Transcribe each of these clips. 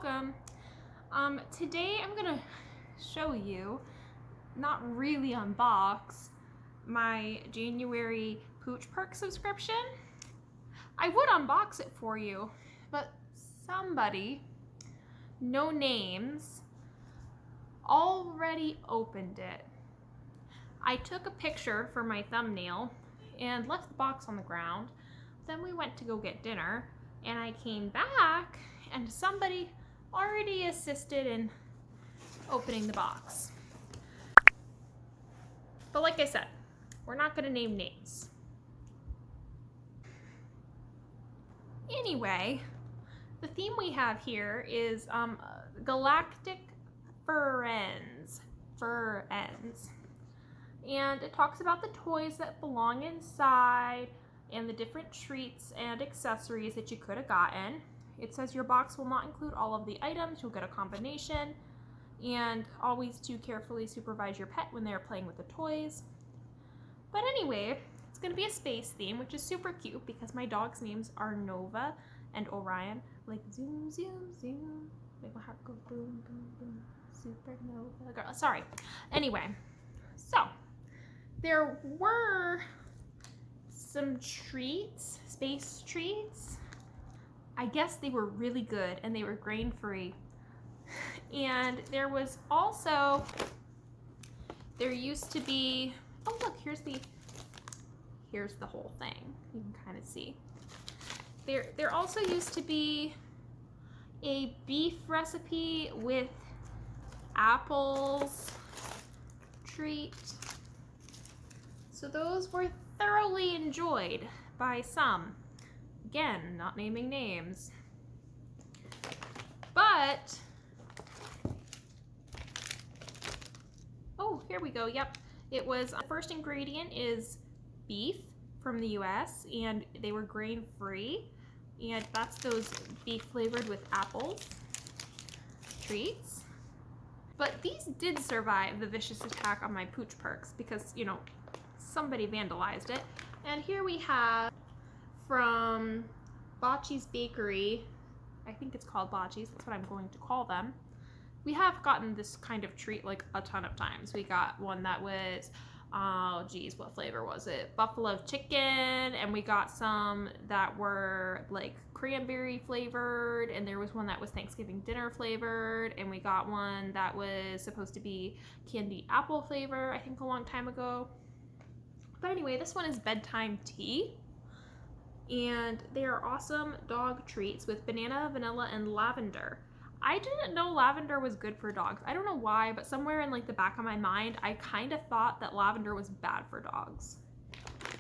welcome. Today I'm gonna show you, not really unbox, my January Pooch Perks subscription. I would unbox it for you, but somebody, no names, already opened it. I took a picture for my thumbnail and left the box on the ground. Then we went to go get dinner and I came back and somebody already assisted in opening the box. But like I said, we're not gonna name names. Anyway, the theme we have here is Galactic Furrens. And it talks about the toys that belong inside and the different treats and accessories that you could have gotten. It says your box will not include all of the items, you'll get a combination, and always to carefully supervise your pet when they're playing with the toys. But anyway, it's gonna be a space theme, which is super cute because my dog's names are Nova and Orion. Like zoom, zoom, zoom. Make my heart go boom, boom, boom. Supernova girl. Sorry. Anyway, so there were some treats, space treats. I guess they were really good and they were grain free. And there was also, there used to be, oh look, here's the whole thing. You can kind of see. There also used to be a beef recipe with apples treat. So those were thoroughly enjoyed by some. Again, not naming names. But, oh, here we go, yep. It was, the first ingredient is beef from the US, and they were grain-free. And that's those beef flavored with apples treats. But these did survive the vicious attack on my Pooch Perks because, you know, somebody vandalized it. And here we have from Bocce's Bakery, I think it's called Bocce's, that's what I'm going to call them. We have gotten this kind of treat like a ton of times. We got one that was, oh geez, what flavor was it? Buffalo chicken, and we got some that were like cranberry flavored, and there was one that was Thanksgiving dinner flavored, and we got one that was supposed to be candy apple flavor, I think a long time ago. But anyway, this one is bedtime tea. And they are awesome dog treats with banana, vanilla, and lavender. I didn't know lavender was good for dogs. I don't know why, but somewhere in like the back of my mind, I kind of thought that lavender was bad for dogs.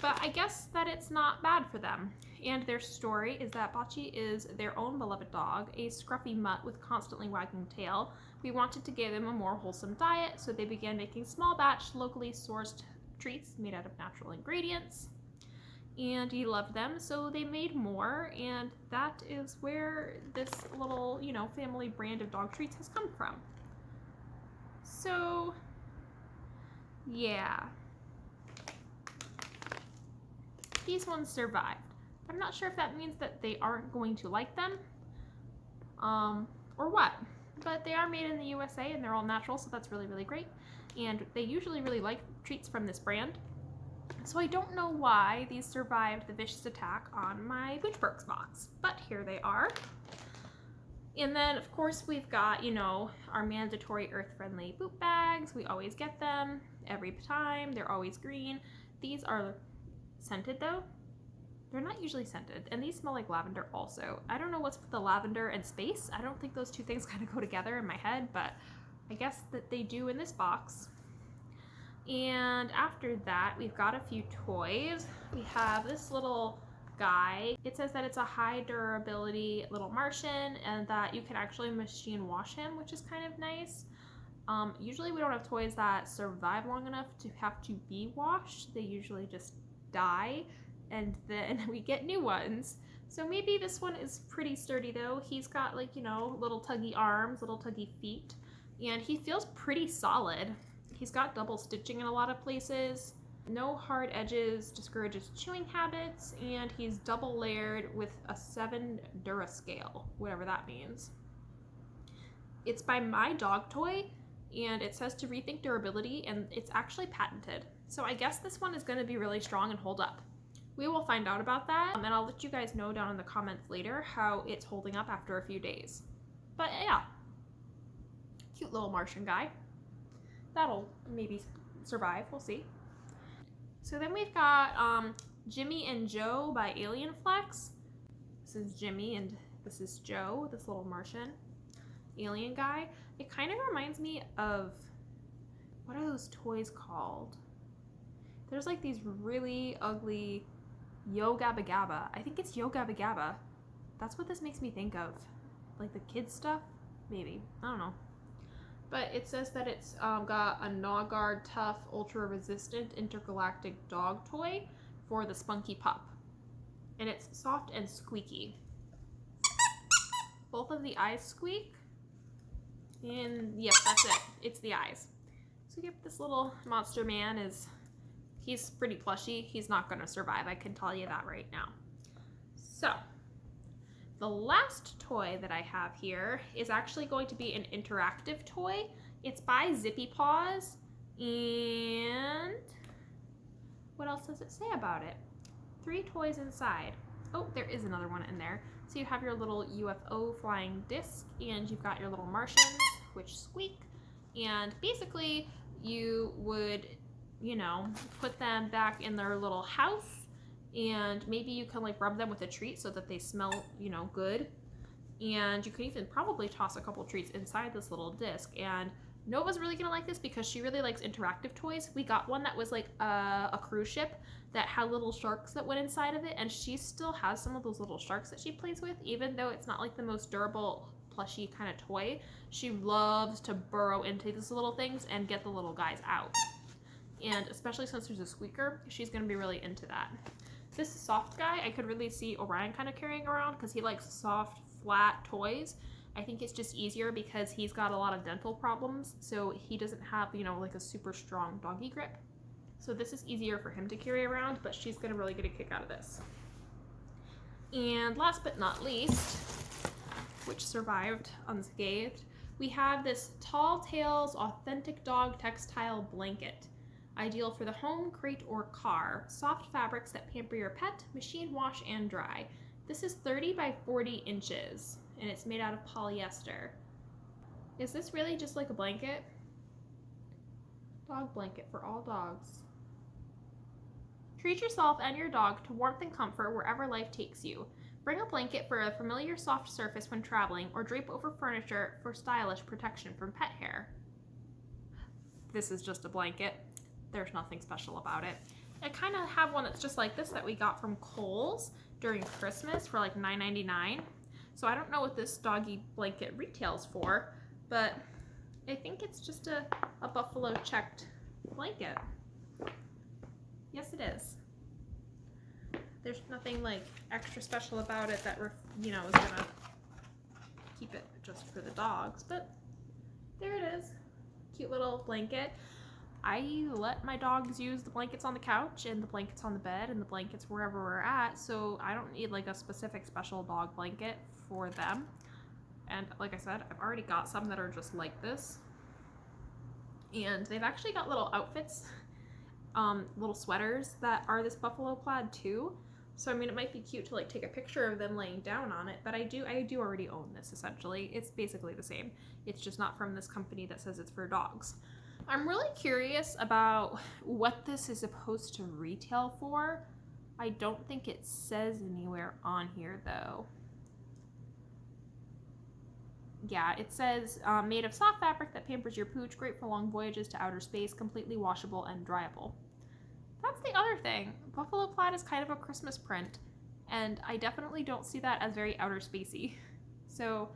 But I guess that it's not bad for them. And their story is that Bocce is their own beloved dog, a scruffy mutt with constantly wagging tail. We wanted to give him a more wholesome diet, so they began making small batch, locally sourced treats made out of natural ingredients. And he loved them, so they made more, and that is where this little, you know, family brand of dog treats has come from. So, yeah. These ones survived. I'm not sure if that means that they aren't going to like them, or what. But they are made in the USA, and they're all natural, so that's really, really great. And they usually really like treats from this brand. So I don't know why these survived the vicious attack on my Pooch Perks box, but here they are. And then of course we've got, you know, our mandatory earth-friendly boot bags. We always get them every time. They're always green. These are scented though. They're not usually scented, and these smell like lavender also. I don't know what's with the lavender and space. I don't think those two things kind of go together in my head, but I guess that they do in this box. And after that, we've got a few toys. We have this little guy. It says that it's a high durability little Martian and that you can actually machine wash him, which is kind of nice. Usually we don't have toys that survive long enough to have to be washed. They usually just die and then we get new ones. So maybe this one is pretty sturdy though. He's got like, you know, little tuggy arms, little tuggy feet, and he feels pretty solid. He's got double stitching in a lot of places. No hard edges discourages chewing habits, and he's double layered with a 7 Durascale, whatever that means. It's by My Dog Toy, and it says to rethink durability, and it's actually patented. So I guess this one is going to be really strong and hold up. We will find out about that, and I'll let you guys know down in the comments later how it's holding up after a few days. But yeah, cute little Martian guy. That'll maybe survive, we'll see. So then we've got Jimmy and Joe by Alien Flex. This is Jimmy and this is Joe, this little Martian alien guy. It kind of reminds me of, what are those toys called? There's like these really ugly Yo Gabba Gabba. I think it's Yo Gabba Gabba. That's what this makes me think of. Like the kids stuff? Maybe. I don't know. But it says that it's got a Gnaw-Guard Tough Ultra Resistant Intergalactic Dog Toy for the spunky pup. And it's soft and squeaky. Both of the eyes squeak. And yep, that's it. It's the eyes. So yep, this little monster man he's pretty plushy. He's not gonna survive, I can tell you that right now. So, the last toy that I have here is actually going to be an interactive toy. It's by Zippy Paws, and what else does it say about it? 3 toys inside. Oh, there is another one in there. So you have your little UFO flying disc, and you've got your little Martians, which squeak, and basically you would, you know, put them back in their little house, and maybe you can like rub them with a treat so that they smell, you know, good. And you can even probably toss a couple treats inside this little disc. And Nova's really gonna like this because she really likes interactive toys. We got one that was like a cruise ship that had little sharks that went inside of it, and she still has some of those little sharks that she plays with, even though it's not like the most durable plushy kind of toy. She loves to burrow into these little things and get the little guys out. And especially since there's a squeaker, she's gonna be really into that. This soft guy, I could really see Orion kind of carrying around because he likes soft, flat toys. I think it's just easier because he's got a lot of dental problems, so he doesn't have, you know, like a super strong doggy grip. So this is easier for him to carry around, but she's gonna really get a kick out of this. And last but not least, which survived unscathed, we have this Tall Tales Authentic Dog Textile Blanket. Ideal for the home, crate, or car. Soft fabrics that pamper your pet, machine wash and dry. This is 30 by 40 inches, and it's made out of polyester. Is this really just like a blanket? Dog blanket for all dogs. Treat yourself and your dog to warmth and comfort wherever life takes you. Bring a blanket for a familiar soft surface when traveling, or drape over furniture for stylish protection from pet hair. This is just a blanket. There's nothing special about it. I kind of have one that's just like this that we got from Kohl's during Christmas for like $9.99. So I don't know what this doggy blanket retails for, but I think it's just a buffalo checked blanket. Yes, it is. There's nothing like extra special about it that, you know, is gonna keep it just for the dogs, but there it is. Cute little blanket. I let my dogs use the blankets on the couch and the blankets on the bed and the blankets wherever we're at, so I don't need like a specific special dog blanket for them. And like I said, I've already got some that are just like this. And they've actually got little outfits, little sweaters that are this buffalo plaid too. So I mean, it might be cute to like take a picture of them laying down on it, but I do already own this essentially. It's basically the same. It's just not from this company that says it's for dogs. I'm really curious about what this is supposed to retail for. I don't think it says anywhere on here though. Yeah, it says made of soft fabric that pampers your pooch, great for long voyages to outer space, completely washable and dryable. That's the other thing. Buffalo plaid is kind of a Christmas print, and I definitely don't see that as very outer spacey. So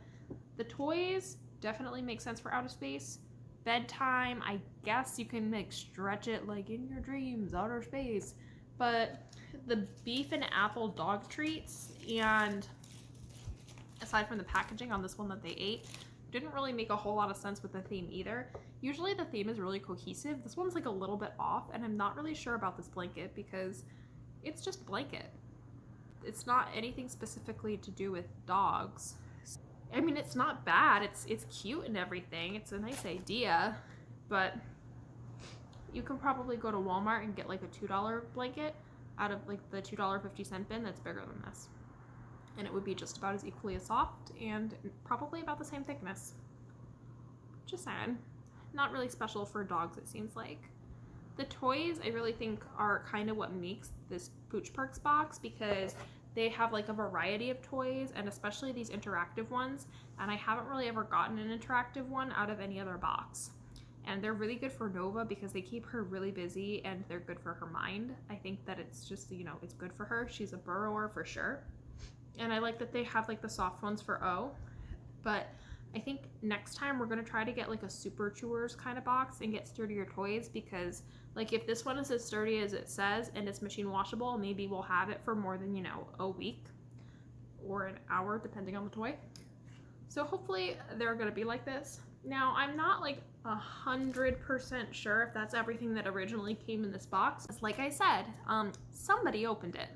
the toys definitely make sense for outer space. Bedtime, I guess you can like stretch it like in your dreams, outer space. But the beef and apple dog treats, and aside from the packaging on this one that they ate, didn't really make a whole lot of sense with the theme either. Usually the theme is really cohesive. This one's like a little bit off, and I'm not really sure about this blanket because it's just blanket. It's not anything specifically to do with dogs. I mean, it's not bad. It's cute and everything. It's a nice idea, but you can probably go to Walmart and get like a $2 blanket out of like the $2.50 bin that's bigger than this. And it would be just about as equally as soft and probably about the same thickness. Just saying. Not really special for dogs, it seems like. The toys, I really think, are kind of what makes this Pooch Perks box, because they have like a variety of toys, and especially these interactive ones, and I haven't really ever gotten an interactive one out of any other box. And they're really good for Nova because they keep her really busy and they're good for her mind. I think that it's just, you know, it's good for her. She's a burrower for sure. And I like that they have like the soft ones for O. But I think next time we're going to try to get like a Super Chewers kind of box and get sturdier toys, because like if this one is as sturdy as it says and it's machine washable, maybe we'll have it for more than, you know, a week or an hour depending on the toy. So hopefully they're going to be like this. Now, I'm not like 100% sure if that's everything that originally came in this box. Like I said, somebody opened it.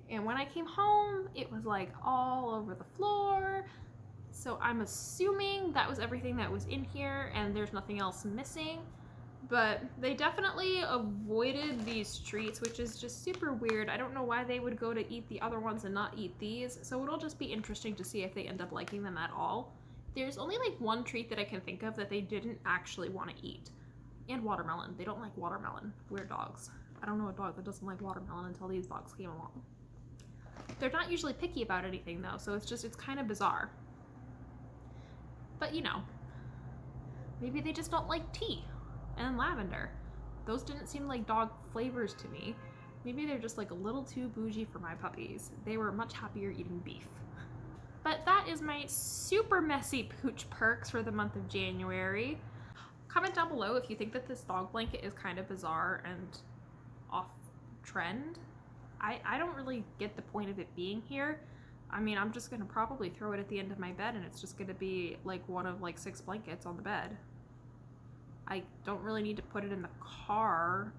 And when I came home, it was like all over the floor. So I'm assuming that was everything that was in here and there's nothing else missing. But they definitely avoided these treats, which is just super weird. I don't know why they would go to eat the other ones and not eat these. So it'll just be interesting to see if they end up liking them at all. There's only like one treat that I can think of that they didn't actually want to eat. And watermelon. They don't like watermelon. Weird dogs. I don't know a dog that doesn't like watermelon until these dogs came along. They're not usually picky about anything though, so it's kind of bizarre. But you know, maybe they just don't like tea and lavender. Those didn't seem like dog flavors to me. Maybe they're just like a little too bougie for my puppies. They were much happier eating beef. But that is my super messy Pooch Perks for the month of January. Comment down below if you think that this dog blanket is kind of bizarre and off trend. I don't really get the point of it being here. I mean, I'm just gonna probably throw it at the end of my bed and it's just gonna be like one of like 6 blankets on the bed. I don't really need to put it in the car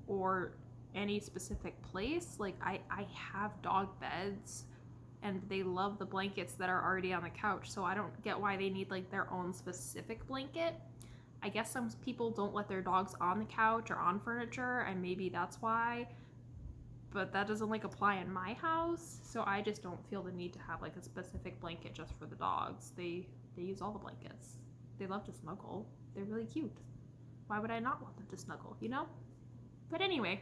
or any specific place. Like I have dog beds and they love the blankets that are already on the couch, so I don't get why they need like their own specific blanket. I guess some people don't let their dogs on the couch or on furniture, and maybe that's why, but that doesn't like apply in my house, so I just don't feel the need to have like a specific blanket just for the dogs. They use all the blankets. They love to snuggle. They're really cute. Why would I not want them to snuggle, you know? But anyway,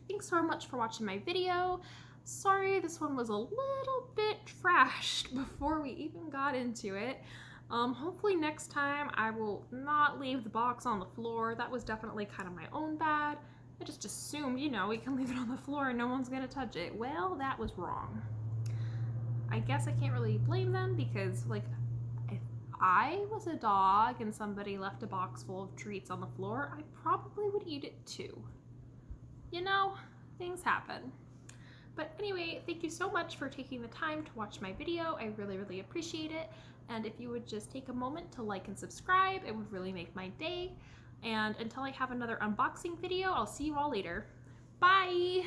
thanks so much for watching my video. Sorry this one was a little bit trashed before we even got into it. Hopefully next time I will not leave the box on the floor. That was definitely kind of my own bad. I just assumed, you know, we can leave it on the floor and no one's gonna touch it. Well, that was wrong. I guess I can't really blame them because, like, if I was a dog and somebody left a box full of treats on the floor, I probably would eat it too. You know, things happen. But anyway, thank you so much for taking the time to watch my video. I really, really appreciate it. And if you would just take a moment to like and subscribe, it would really make my day. And until I have another unboxing video, I'll see you all later. Bye!